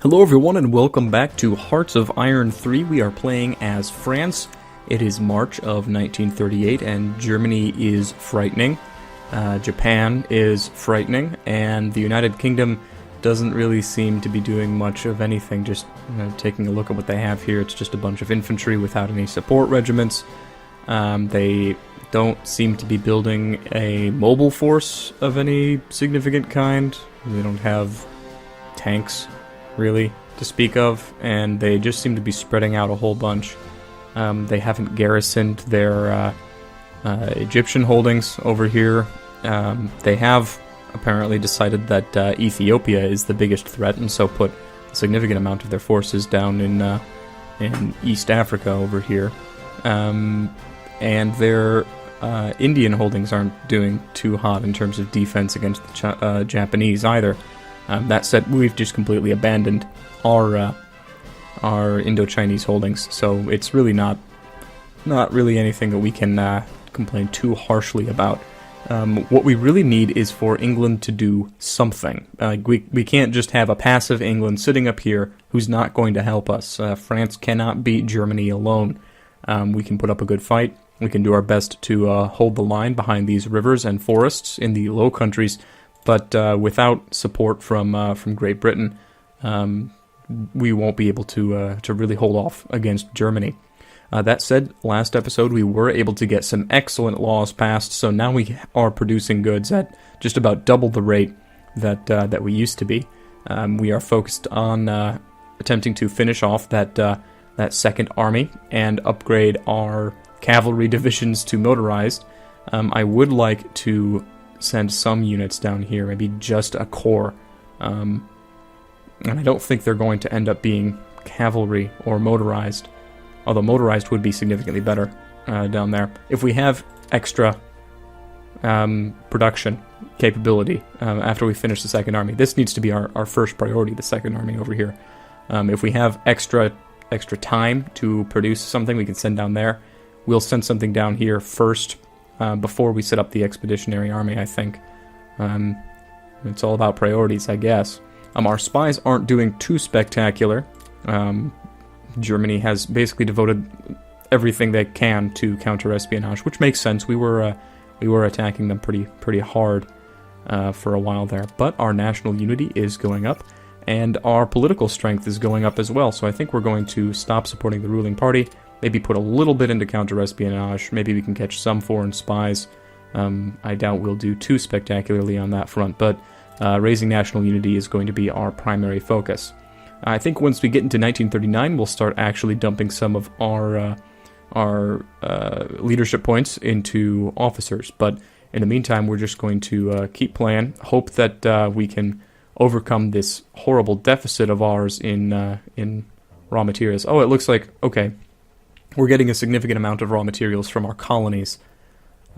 Hello everyone and welcome back to Hearts of Iron 3. We are playing as France. It is March of 1938 and Germany is frightening. Japan is frightening, and the United Kingdom doesn't really seem to be doing much of anything. Just taking a look at what they have here, it's just a bunch of infantry without any support regiments. They don't seem to be building a mobile force of any significant kind. They don't have tanks really to speak of, and they just seem to be spreading out a whole bunch. They haven't garrisoned their Egyptian holdings over here. They have apparently decided that Ethiopia is the biggest threat, and so put a significant amount of their forces down in East Africa over here. And their Indian holdings aren't doing too hot in terms of defense against the Japanese either. That said, we've just completely abandoned our Indo-Chinese holdings, so it's really not really anything that we can complain too harshly about. What we really need is for England to do something. We can't just have a passive England sitting up here who's not going to help us. France cannot beat Germany alone. We can put up a good fight. We can do our best to hold the line behind these rivers and forests in the Low Countries. But without support from Great Britain, we won't be able to really hold off against Germany. That said, last episode we were able to get some excellent laws passed, so now we are producing goods at just about double the rate that we used to be. We are focused on attempting to finish off that second army and upgrade our cavalry divisions to motorized. I would like to send some units down here, maybe just a corps. And I don't think they're going to end up being cavalry or motorized, although motorized would be significantly better down there. If we have extra production capability after we finish the second army, this needs to be our first priority, the second army over here. If we have extra time to produce something we can send down there, we'll send something down here first, before we set up the expeditionary army, I think. It's all about priorities, I guess. Our spies aren't doing too spectacular. Germany has basically devoted everything they can to counter-espionage, which makes sense. We were attacking them pretty hard for a while there. But our national unity is going up, and our political strength is going up as well. So I think we're going to stop supporting the ruling party, maybe put a little bit into counter-espionage. Maybe we can catch some foreign spies. I doubt we'll do too spectacularly on that front, but raising national unity is going to be our primary focus. I think once we get into 1939, we'll start actually dumping some of our leadership points into officers. But in the meantime, we're just going to keep playing, hope that we can overcome this horrible deficit of ours in raw materials. Oh, it looks like, okay, we're getting a significant amount of raw materials from our colonies.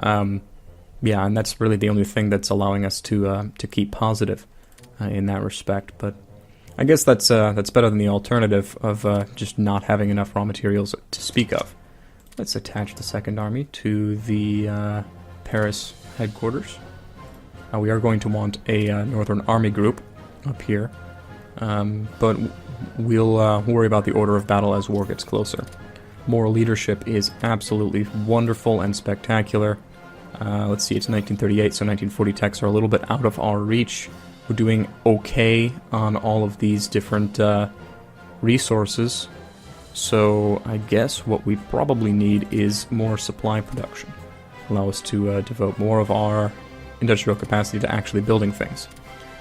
Yeah, and that's really the only thing that's allowing us to keep positive in that respect. But I guess that's better than the alternative of just not having enough raw materials to speak of. Let's attach the Second Army to the Paris headquarters. We are going to want a Northern Army group up here, but we'll worry about the order of battle as war gets closer. Moral leadership is absolutely wonderful and spectacular. Let's see, it's 1938, so 1940 techs are a little bit out of our reach. We're doing okay on all of these different resources, so I guess what we probably need is more supply production. Allow us to devote more of our industrial capacity to actually building things.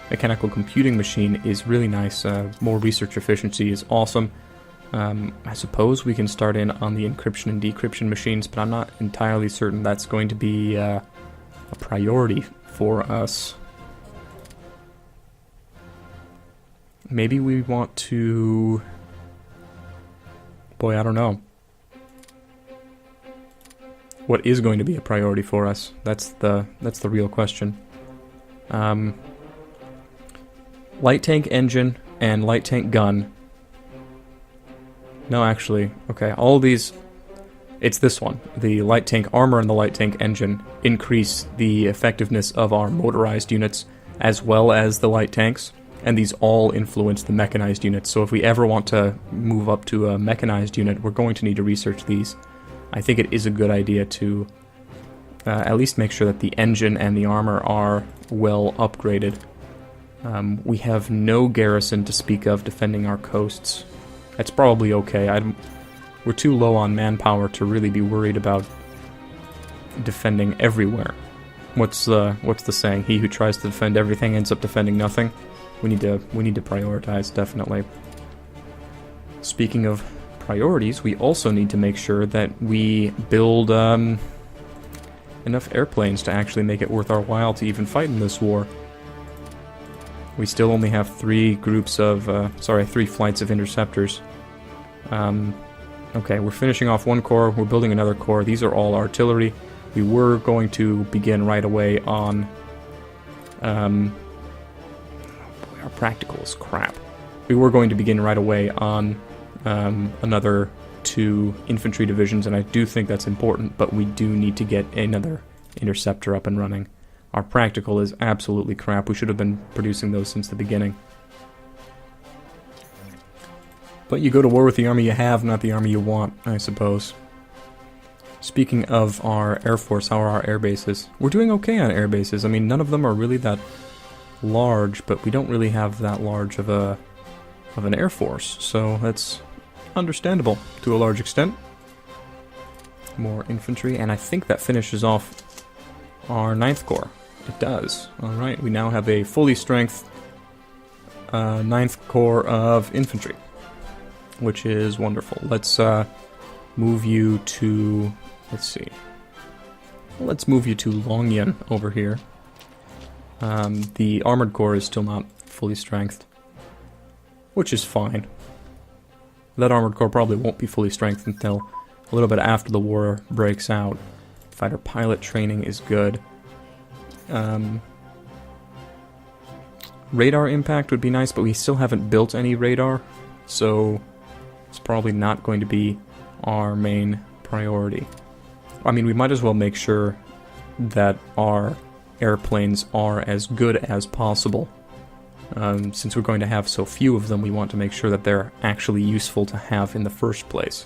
Mechanical computing machine is really nice. More research efficiency is awesome. I suppose we can start in on the encryption and decryption machines, but I'm not entirely certain that's going to be a priority for us. Maybe we want to... Boy, I don't know. What is going to be a priority for us? That's the real question. Light tank engine and light tank gun. No, actually, okay, all these, it's this one. The light tank armor and the light tank engine increase the effectiveness of our motorized units as well as the light tanks. And these all influence the mechanized units, so if we ever want to move up to a mechanized unit, we're going to need to research these. I think it is a good idea to at least make sure that the engine and the armor are well upgraded. We have no garrison to speak of defending our coasts. That's probably okay. We're too low on manpower to really be worried about defending everywhere. What's the saying? He who tries to defend everything ends up defending nothing. We need to prioritize, definitely. Speaking of priorities, we also need to make sure that we build enough airplanes to actually make it worth our while to even fight in this war. We still only have 3 flights of interceptors. Okay, we're finishing off one corps, we're building another corps. These are all artillery. We were going to begin right away on... our practical is crap. We were going to begin right away on another 2 infantry divisions, and I do think that's important, but we do need to get another interceptor up and running. Our practical is absolutely crap. We should have been producing those since the beginning. But you go to war with the army you have, not the army you want, I suppose. Speaking of our Air Force, how are our air bases? We're doing okay on air bases. I mean, none of them are really that large, but we don't really have that large of an Air Force, so that's understandable to a large extent. More infantry, and I think that finishes off our 9th Corps. It does. Alright, we now have a fully strength 9th Corps of infantry, which is wonderful. Let's move you to... let's see. Let's move you to Longyan over here. The Armored Corps is still not fully strengthed, which is fine. That Armored Corps probably won't be fully strengthed until a little bit after the war breaks out. Fighter pilot training is good. Radar impact would be nice, but we still haven't built any radar, so it's probably not going to be our main priority. I mean, we might as well make sure that our airplanes are as good as possible. Since we're going to have so few of them, we want to make sure that they're actually useful to have in the first place.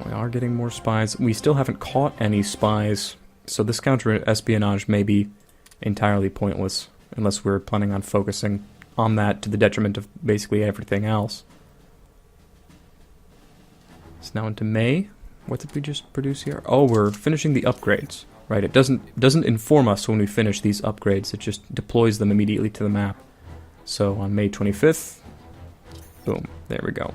We are getting more spies. We still haven't caught any spies, so this counter-espionage may be entirely pointless, unless we're planning on focusing on that to the detriment of basically everything else. It's now into May. What did we just produce here? Oh, we're finishing the upgrades. Right, it doesn't inform us when we finish these upgrades, it just deploys them immediately to the map. So on May 25th, boom, there we go.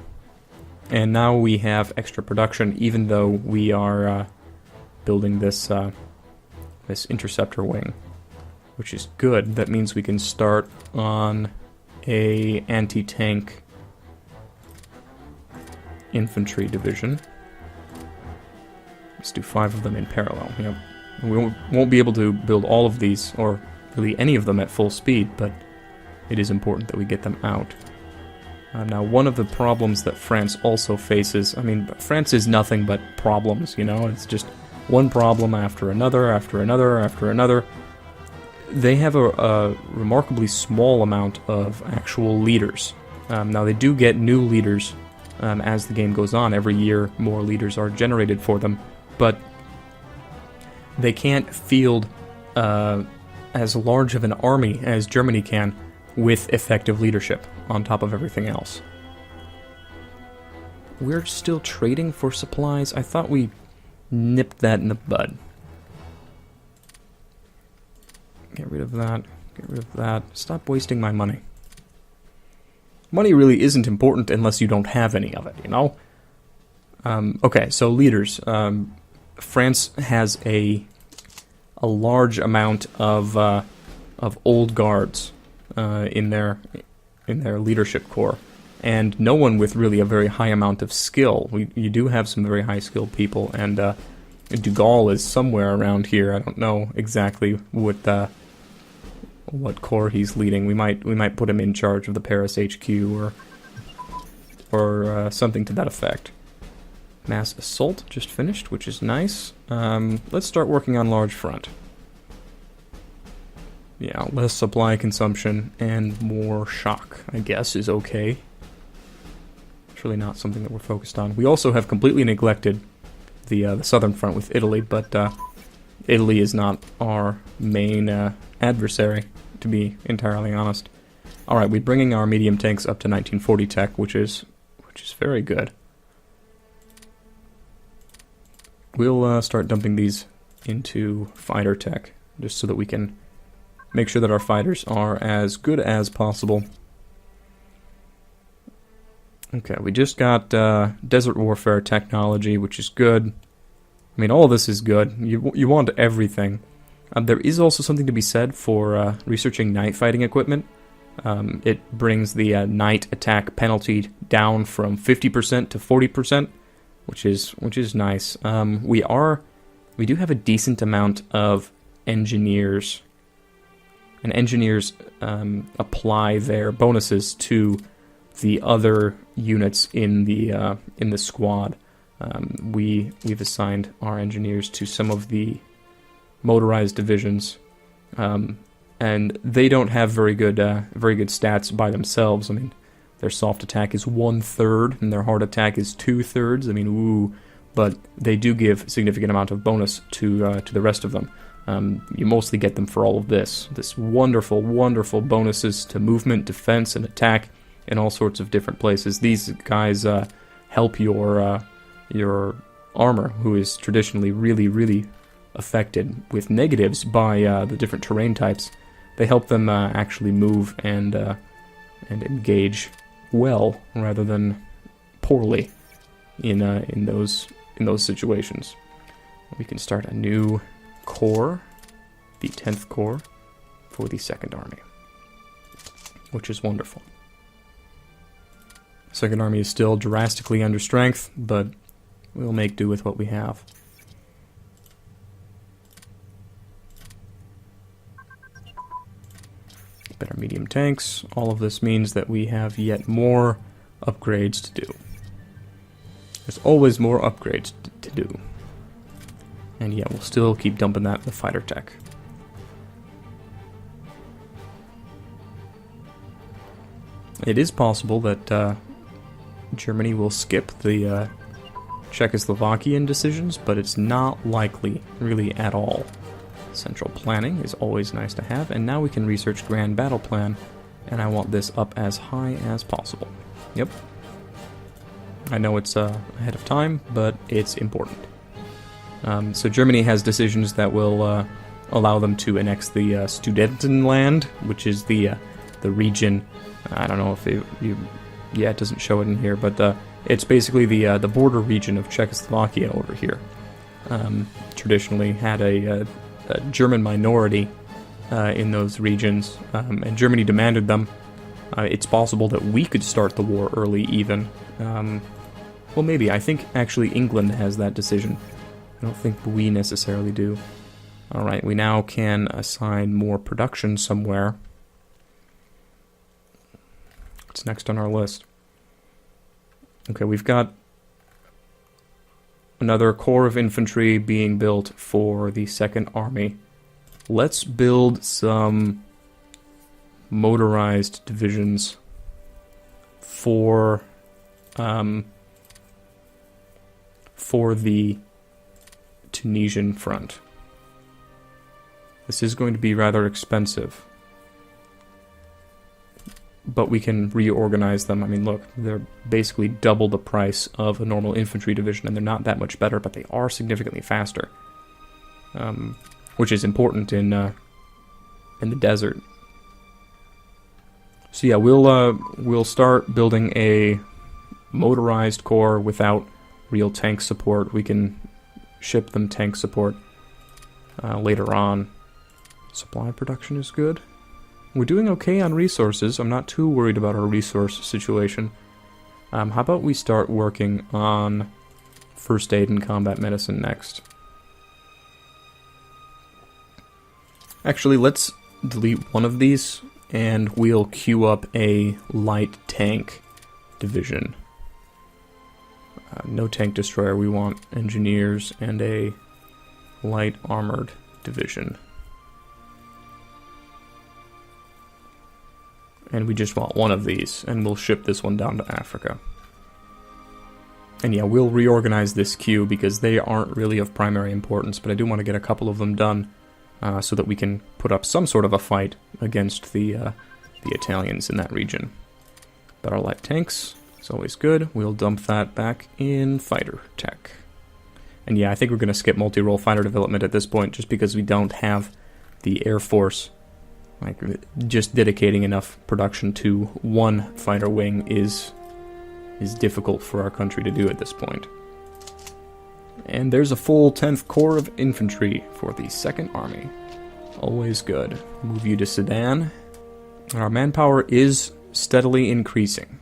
And now we have extra production, even though we are building this this interceptor wing, which is good. That means we can start on a anti-tank infantry division. Let's do 5 of them in parallel. Yep. We won't be able to build all of these, or really any of them at full speed, but it is important that we get them out. Now, one of the problems that France also faces, I mean, France is nothing but problems, you know? It's just one problem after another, after another, after another. They have a remarkably small amount of actual leaders. Now, they do get new leaders as the game goes on. Every year, more leaders are generated for them, but they can't field as large of an army as Germany can with effective leadership on top of everything else. We're still trading for supplies. I thought we nipped that in the bud. Get rid of that. Get rid of that. Stop wasting my money. Money really isn't important unless you don't have any of it, you know? Okay, so leaders. France has a large amount of old guards in their leadership corps, and no one with really a very high amount of skill. You do have some very high skilled people, and De Gaulle is somewhere around here. I don't know exactly what corps he's leading. We might put him in charge of the Paris HQ or something to that effect. Mass assault just finished, which is nice. Let's start working on large front. Yeah, less supply consumption and more shock, I guess, is okay. It's really not something that we're focused on. We also have completely neglected the southern front with Italy, but Italy is not our main adversary, to be entirely honest. Alright, we're bringing our medium tanks up to 1940 tech, which is very good. We'll start dumping these into fighter tech, just so that we can make sure that our fighters are as good as possible. Okay, we just got desert warfare technology, which is good. I mean, all of this is good. You want everything. There is also something to be said for researching night fighting equipment. It brings the night attack penalty down from 50% to 40%, which is nice. We do have a decent amount of engineers, and engineers apply their bonuses to the other units in the squad. We've assigned our engineers to some of the motorized divisions, and they don't have very good stats by themselves. I mean, their soft attack is 1/3, and their hard attack is 2/3. I mean, ooh, but they do give a significant amount of bonus to the rest of them. You mostly get them for all of this wonderful, wonderful bonuses to movement, defense, and attack in all sorts of different places. These guys help your armor, who is traditionally really, really affected with negatives by the different terrain types. They help them actually move and engage well rather than poorly in those situations. We can start a new corps, the 10th Corps, for the 2nd Army, which is wonderful. 2nd Army is still drastically under strength, but we'll make do with what we have. Better medium tanks. All of this means that we have yet more upgrades to do. There's always more upgrades to do. And yeah, we'll still keep dumping that in the fighter tech. It is possible that Germany will skip the Czechoslovakian decisions, but it's not likely, really, at all. Central planning is always nice to have, and now we can research Grand Battle Plan, and I want this up as high as possible. Yep. I know it's ahead of time, but it's important. So Germany has decisions that will allow them to annex the Sudetenland, which is the region. I don't know if it doesn't show it in here, but it's basically the border region of Czechoslovakia over here. Traditionally had a German minority in those regions, and Germany demanded them. It's possible that we could start the war early, even. Well, maybe. I think actually England has that decision. I don't think we necessarily do. Alright, we now can assign more production somewhere. What's next on our list? Okay, we've got another corps of infantry being built for the 2nd Army. Let's build some motorized divisions for the Tunisian front. This is going to be rather expensive, but we can reorganize them. I mean, look, they're basically double the price of a normal infantry division, and they're not that much better, but they are significantly faster, which is important in the desert. So yeah, we'll start building a motorized corps without real tank support. We can ship them tank support later on. Supply production is good. We're doing okay on resources. I'm not too worried about our resource situation. How about we start working on first aid and combat medicine next? Actually, let's delete one of these, and we'll queue up a light tank division. No tank destroyer. We want engineers and a light armored division. And we just want one of these, and we'll ship this one down to Africa. And yeah, we'll reorganize this queue because they aren't really of primary importance, but I do want to get a couple of them done so that we can put up some sort of a fight against the Italians in that region. But our light tanks is always good. We'll dump that back in fighter tech. And yeah, I think we're going to skip multi-role fighter development at this point just because we don't have the Air Force. Like, just dedicating enough production to one fighter wing is difficult for our country to do at this point. And there's a full 10th Corps of Infantry for the 2nd Army. Always good. Move you to Sudan. Our manpower is steadily increasing.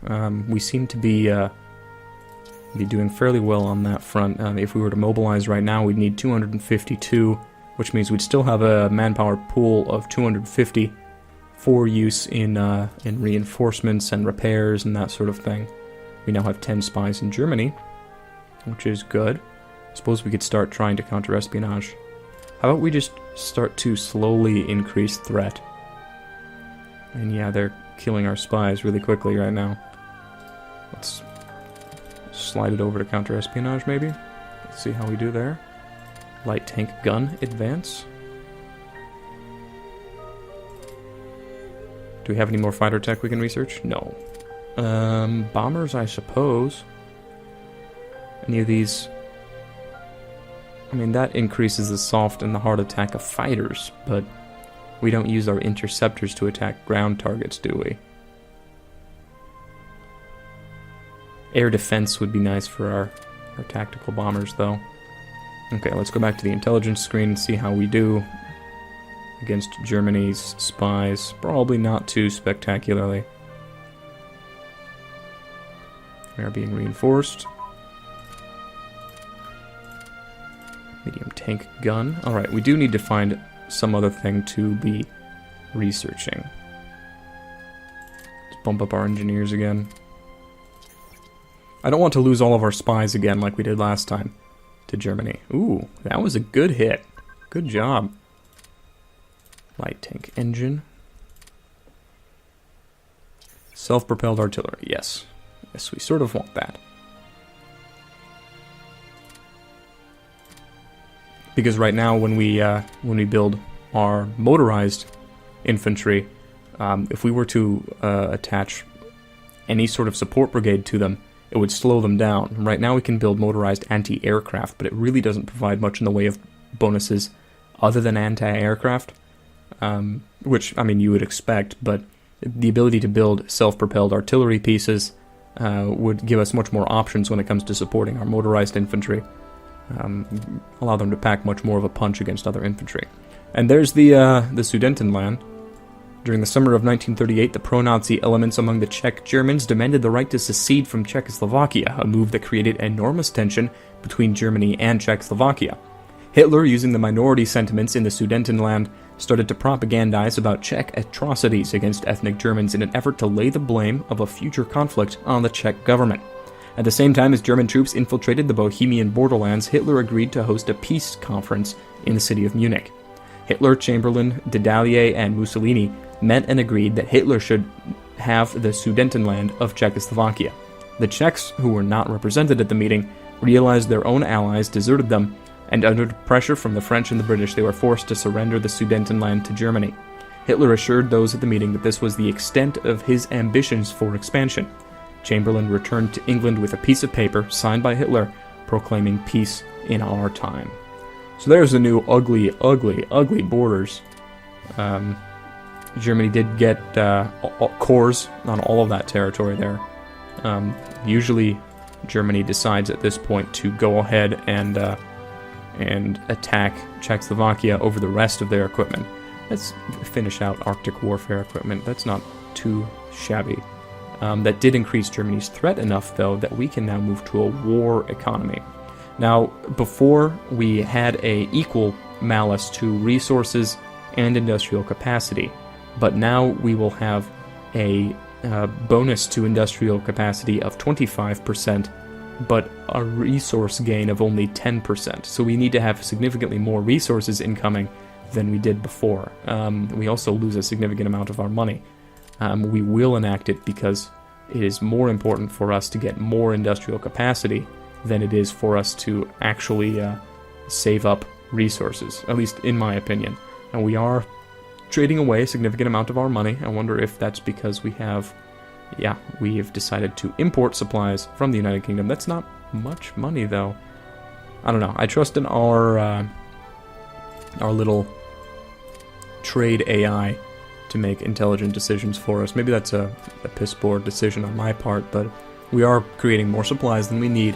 We seem to be doing fairly well on that front. If we were to mobilize right now, we'd need 252, which means we'd still have a manpower pool of 250 for use in reinforcements and repairs and that sort of thing. We now have 10 spies in Germany, which is good. I suppose we could start trying to counter-espionage. How about we just start to slowly increase threat? And yeah, they're killing our spies really quickly right now. Let's slide it over to counter-espionage, maybe? Let's see how we do there. Light tank gun advance. Do we have any more fighter tech we can research? No. Bombers, I suppose. Any of these... I mean, that increases the soft and the hard attack of fighters, but we don't use our interceptors to attack ground targets, do we? Air defense would be nice for our tactical bombers, though. Okay, let's go back to the intelligence screen and see how we do against Germany's spies. Probably not too spectacularly. We are being reinforced. Medium tank gun. Alright, we do need to find some other thing to be researching. Let's bump up our engineers again. I don't want to lose all of our spies again like we did last time to Germany. Ooh, that was a good hit. Good job. Light tank engine. Self-propelled artillery. Yes. Yes, we sort of want that. Because right now, when we build our motorized infantry, if we were to attach any sort of support brigade to them, it would slow them down. Right now we can build motorized anti-aircraft, but it really doesn't provide much in the way of bonuses other than anti-aircraft, which, I mean, you would expect, but the ability to build self-propelled artillery pieces would give us much more options when it comes to supporting our motorized infantry, allow them to pack much more of a punch against other infantry. And there's the Sudetenland. During the summer of 1938, the pro-Nazi elements among the Czech Germans demanded the right to secede from Czechoslovakia, a move that created enormous tension between Germany and Czechoslovakia. Hitler, using the minority sentiments in the Sudetenland, started to propagandize about Czech atrocities against ethnic Germans in an effort to lay the blame of a future conflict on the Czech government. At the same time as German troops infiltrated the Bohemian borderlands, Hitler agreed to host a peace conference in the city of Munich. Hitler, Chamberlain, Daladier, and Mussolini met and agreed that Hitler should have the Sudetenland of Czechoslovakia. The Czechs, who were not represented at the meeting, realized their own allies deserted them, and under pressure from the French and the British, they were forced to surrender the Sudetenland to Germany. Hitler assured those at the meeting that this was the extent of his ambitions for expansion. Chamberlain returned to England with a piece of paper signed by Hitler proclaiming peace in our time. So there's the new ugly, ugly, ugly borders. Germany did get cores on all of that territory there. Usually Germany decides at this point to go ahead and attack Czechoslovakia over the rest of their equipment. Let's finish out Arctic warfare equipment. That's not too shabby. That did increase Germany's threat enough, though, that we can now move to a war economy. Now, before we had a equal malice to resources and industrial capacity, but now we will have a bonus to industrial capacity of 25%, but a resource gain of only 10%. So we need to have significantly more resources incoming than we did before. We also lose a significant amount of our money. we will enact it because it is more important for us to get more industrial capacity than it is for us to actually save up resources, at least in my opinion. And we are trading away a significant amount of our money. I wonder if that's because we have decided to import supplies from the United Kingdom. That's not much money, though. I don't know. I trust in our little trade AI to make intelligent decisions for us. Maybe that's a piss poor decision on my part, but we are creating more supplies than we need.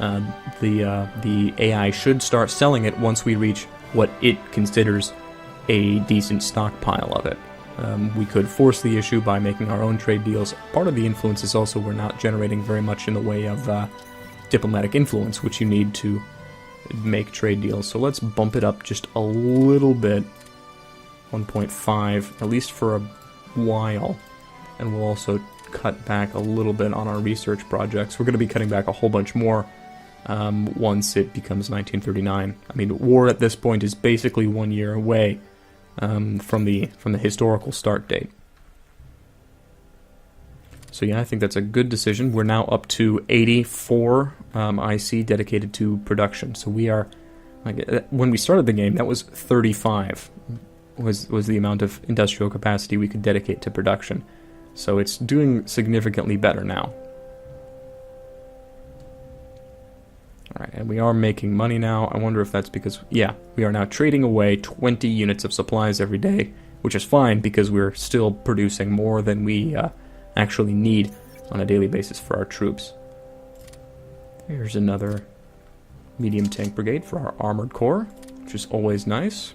The AI should start selling it once we reach what it considers a decent stockpile of it. We could force the issue by making our own trade deals. Part of the influence is also we're not generating very much in the way of diplomatic influence, which you need to make trade deals. So let's bump it up just a little bit, 1.5, at least for a while. And we'll also cut back a little bit on our research projects. We're going to be cutting back a whole bunch more once it becomes 1939. I mean, war at this point is basically 1 year away from the historical start date. So yeah, I think that's a good decision. We're now up to 84 IC dedicated to production. So we are, like, when we started the game, that was 35 was the amount of industrial capacity we could dedicate to production. So it's doing significantly better now. Alright, and we are making money now. I wonder if that's because, yeah, we are now trading away 20 units of supplies every day, which is fine because we're still producing more than we actually need on a daily basis for our troops. Here's another medium tank brigade for our armored corps, which is always nice.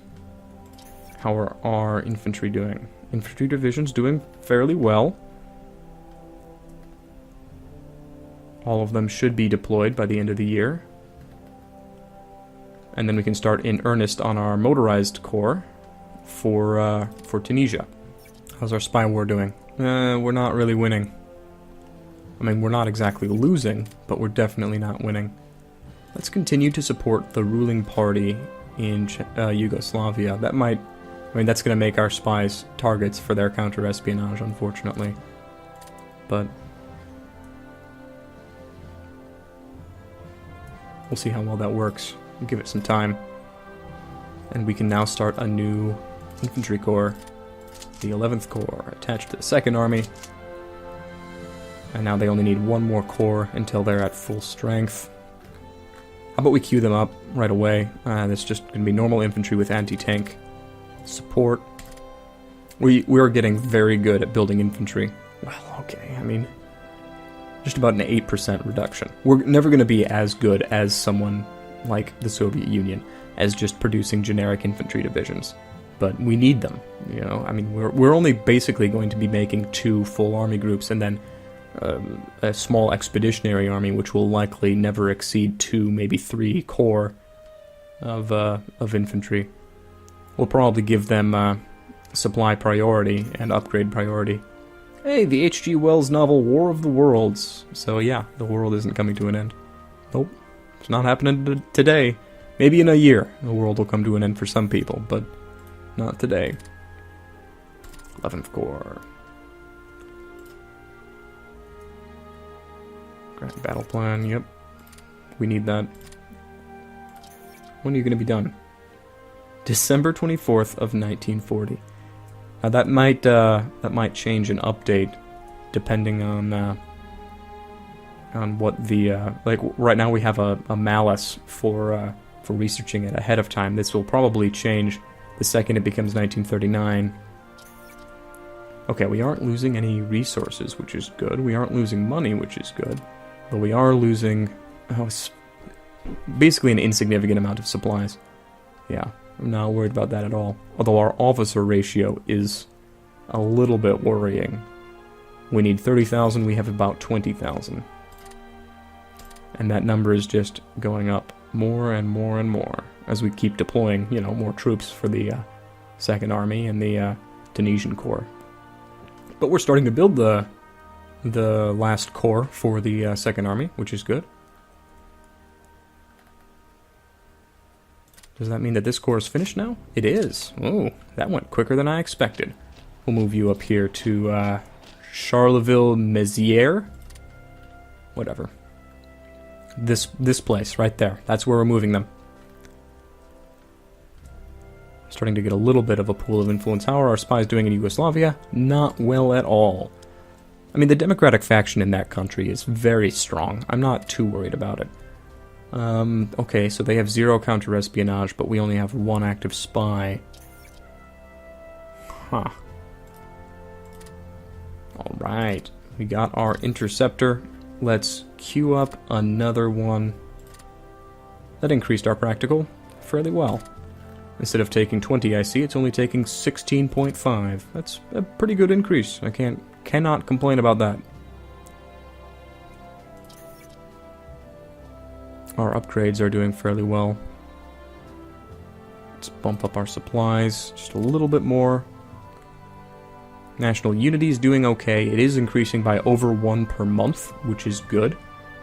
How are our infantry doing? Infantry division's doing fairly well. All of them should be deployed by the end of the year. And then we can start in earnest on our motorized corps for Tunisia. How's our spy war doing? We're not really winning. I mean, we're not exactly losing, but we're definitely not winning. Let's continue to support the ruling party in Yugoslavia. That might... I mean, that's going to make our spies targets for their counter-espionage, unfortunately. But we'll see how well that works. We'll give it some time. And we can now start a new infantry corps. The 11th Corps attached to the 2nd Army. And now they only need one more corps until they're at full strength. How about we queue them up right away? That's just going to be normal infantry with anti-tank support. We're getting very good at building infantry. Well, okay, I mean, just about an 8% reduction. We're never going to be as good as someone like the Soviet Union as just producing generic infantry divisions. But we need them, you know? I mean, we're only basically going to be making 2 full army groups and then a small expeditionary army, which will likely never exceed 2, maybe 3 corps of infantry. We'll probably give them supply priority and upgrade priority. Hey, the H.G. Wells novel War of the Worlds. So yeah, the world isn't coming to an end. Nope, it's not happening today. Maybe in a year, the world will come to an end for some people, but not today. 11th Corps. Grand battle plan, yep. We need that. When are you going to be done? December 24th of 1940. Now that might change and update depending on what the like right now we have a malice for researching it ahead of time. This will probably change the second it becomes 1939. Okay, we aren't losing any resources, which is good. We aren't losing money, which is good. But we are losing basically an insignificant amount of supplies. Yeah. I'm not worried about that at all. Although our officer ratio is a little bit worrying. We need 30,000, we have about 20,000. And that number is just going up more and more and more as we keep deploying, you know, more troops for the 2nd Army and the Tunisian Corps. But we're starting to build the last corps for the 2nd Army, which is good. Does that mean that this corps is finished now? It is. Oh, that went quicker than I expected. We'll move you up here to Charleville-Mézières. Whatever. This place, right there. That's where we're moving them. Starting to get a little bit of a pool of influence. How are our spies doing in Yugoslavia? Not well at all. I mean, the democratic faction in that country is very strong. I'm not too worried about it. Okay, so they have 0 counter-espionage, but we only have 1 active spy. Huh. Alright, we got our interceptor. Let's queue up another one. That increased our practical fairly well. Instead of taking 20 IC, it's only taking 16.5. That's a pretty good increase. I cannot complain about that. Our upgrades are doing fairly well. Let's bump up our supplies just a little bit more. National unity is doing okay. It is increasing by over 1 per month, which is good.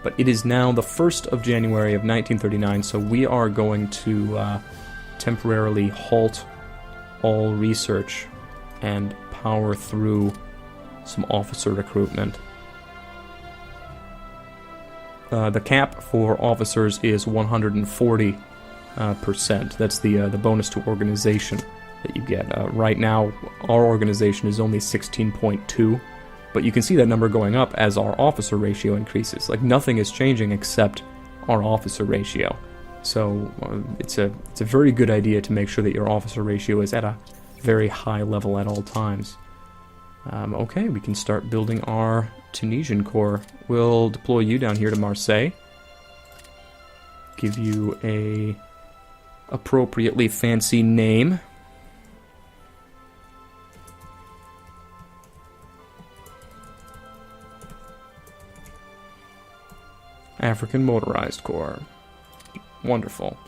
But it is now the 1st of January of 1939, so we are going to temporarily halt all research and power through some officer recruitment. The cap for officers is 140%. That's the bonus to organization that you get. Right now, our organization is only 16.2, but you can see that number going up as our officer ratio increases. Like, nothing is changing except our officer ratio. So it's a very good idea to make sure that your officer ratio is at a very high level at all times. Okay, we can start building our Tunisian corps. We'll deploy you down here to Marseille. Give you a appropriately fancy name. African Motorized Corps. Wonderful.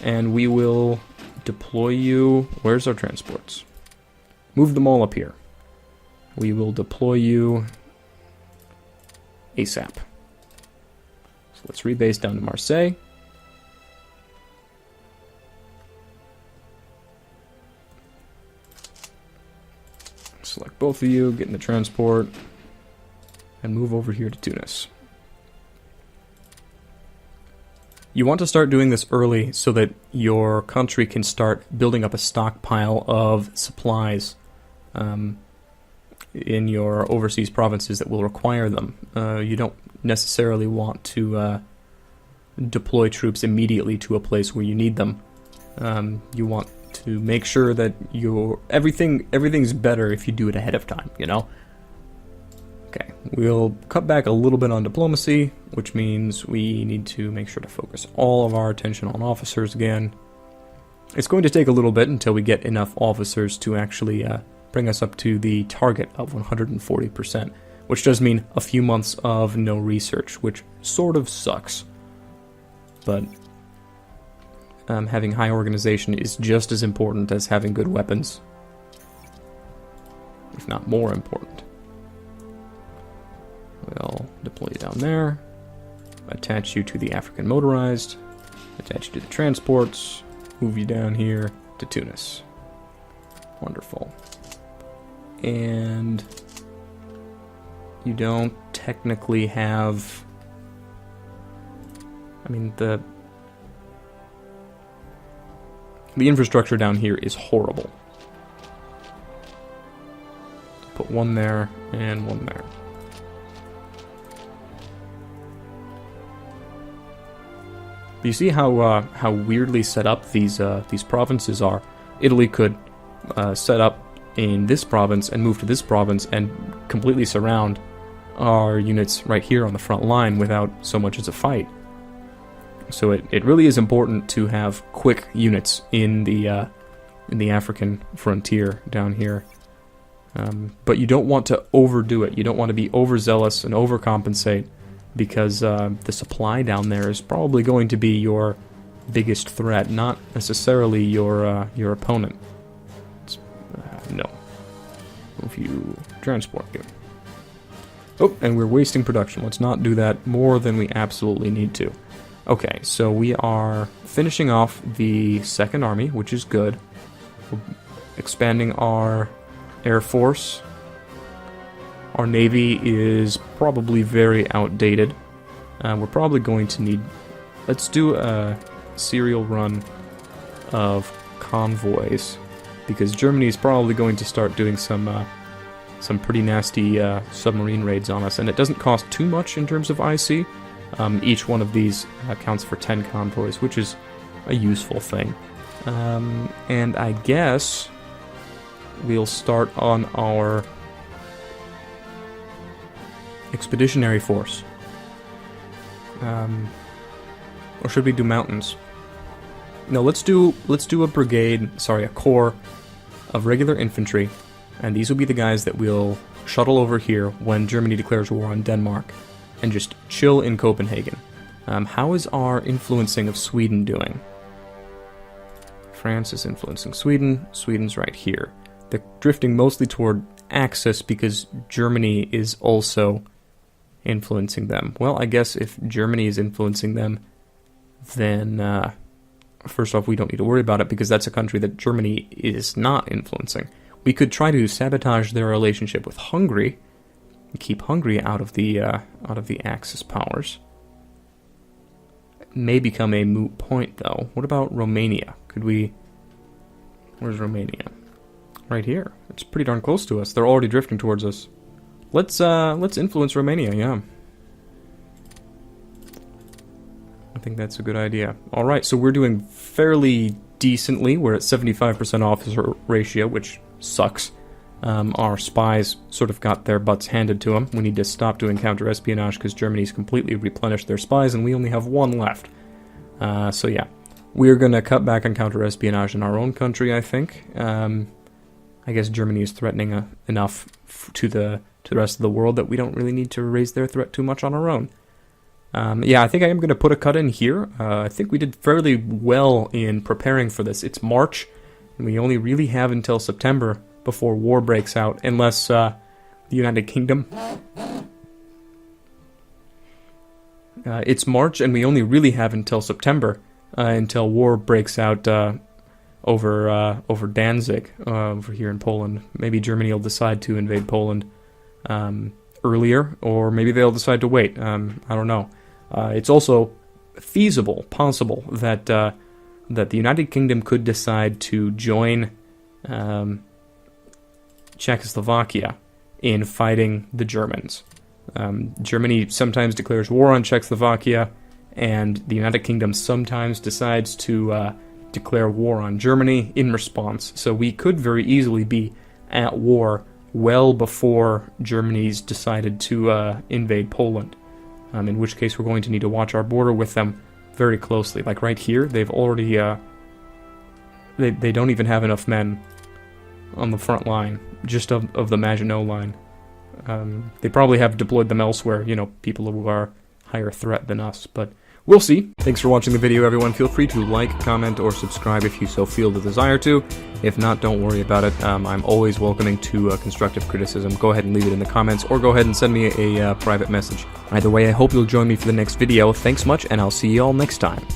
And we will deploy you... Where's our transports? Move them all up here. We will deploy you ASAP. So let's rebase down to Marseille. Select both of you, get in the transport, and move over here to Tunis. You want to start doing this early so that your country can start building up a stockpile of supplies in your overseas provinces that will require them. You don't necessarily want to deploy troops immediately to a place where you need them. You want to make sure that everything's better if you do it ahead of time, you know? Okay, we'll cut back a little bit on diplomacy, which means we need to make sure to focus all of our attention on officers again. It's going to take a little bit until we get enough officers to actually bring us up to the target of 140%, which does mean a few months of no research, which sort of sucks. But having high organization is just as important as having good weapons, if not more important. We'll deploy you down there, attach you to the African Motorized, attach you to the transports, move you down here to Tunis. Wonderful. And you don't technically have... I mean, the infrastructure down here is horrible. Put one there and one there. But you see how weirdly set up these provinces are. Italy could set up in this province and move to this province and completely surround our units right here on the front line without so much as a fight. So it really is important to have quick units in the African frontier down here. But you don't want to overdo it. You don't want to be overzealous and overcompensate, because the supply down there is probably going to be your biggest threat, not necessarily your opponent. No. If you transport you. Oh, and we're wasting production. Let's not do that more than we absolutely need to. Okay, so we are finishing off the Second Army, which is good. We're expanding our Air Force. Our Navy is probably very outdated. We're probably going to need... Let's do a serial run of convoys, because Germany is probably going to start doing some pretty nasty submarine raids on us, and it doesn't cost too much in terms of IC. Each one of these counts for 10 convoys, which is a useful thing. And I guess we'll start on our expeditionary force. Or should we do mountains? No, let's do a a corps of regular infantry, and these will be the guys that we'll shuttle over here when Germany declares war on Denmark, and just chill in Copenhagen. How is our influencing of Sweden doing? France is influencing Sweden. Sweden's right here. They're drifting mostly toward Axis because Germany is also influencing them. Well, I guess if Germany is influencing them, then first off, we don't need to worry about it because that's a country that Germany is not influencing. We could try to sabotage their relationship with Hungary, keep Hungary out of the Axis powers. It may become a moot point, though. What about Romania? Could we... Where's Romania? Right here. It's pretty darn close to us. They're already drifting towards us. Let's influence Romania, yeah. I think that's a good idea. Alright, so we're doing fairly decently. We're at 75% officer ratio, which sucks. Our spies sort of got their butts handed to them. We need to stop doing counter-espionage because Germany's completely replenished their spies and we only have one left. So yeah, we're going to cut back on counter-espionage in our own country, I think. I guess Germany is threatening enough to the rest of the world that we don't really need to raise their threat too much on our own. Yeah, I think I am going to put a cut in here. I think we did fairly well in preparing for this. It's March, and we only really have until September before war breaks out, unless the United Kingdom... it's March, and we only really have until September, until war breaks out over Danzig, over here in Poland. Maybe Germany will decide to invade Poland earlier, or maybe they'll decide to wait. I don't know. It's also feasible, possible, that the United Kingdom could decide to join Czechoslovakia in fighting the Germans. Germany sometimes declares war on Czechoslovakia, and the United Kingdom sometimes decides to declare war on Germany in response. So we could very easily be at war well before Germany's decided to invade Poland, in which case we're going to need to watch our border with them very closely. Like right here, they've already... They don't even have enough men on the front line, just of the Maginot Line. They probably have deployed them elsewhere, you know, people who are higher threat than us, but we'll see. Thanks for watching the video, everyone. Feel free to like, comment, or subscribe if you so feel the desire to. If not, don't worry about it. I'm always welcoming to constructive criticism. Go ahead and leave it in the comments, or go ahead and send me a private message. Either way, I hope you'll join me for the next video. Thanks much, and I'll see you all next time.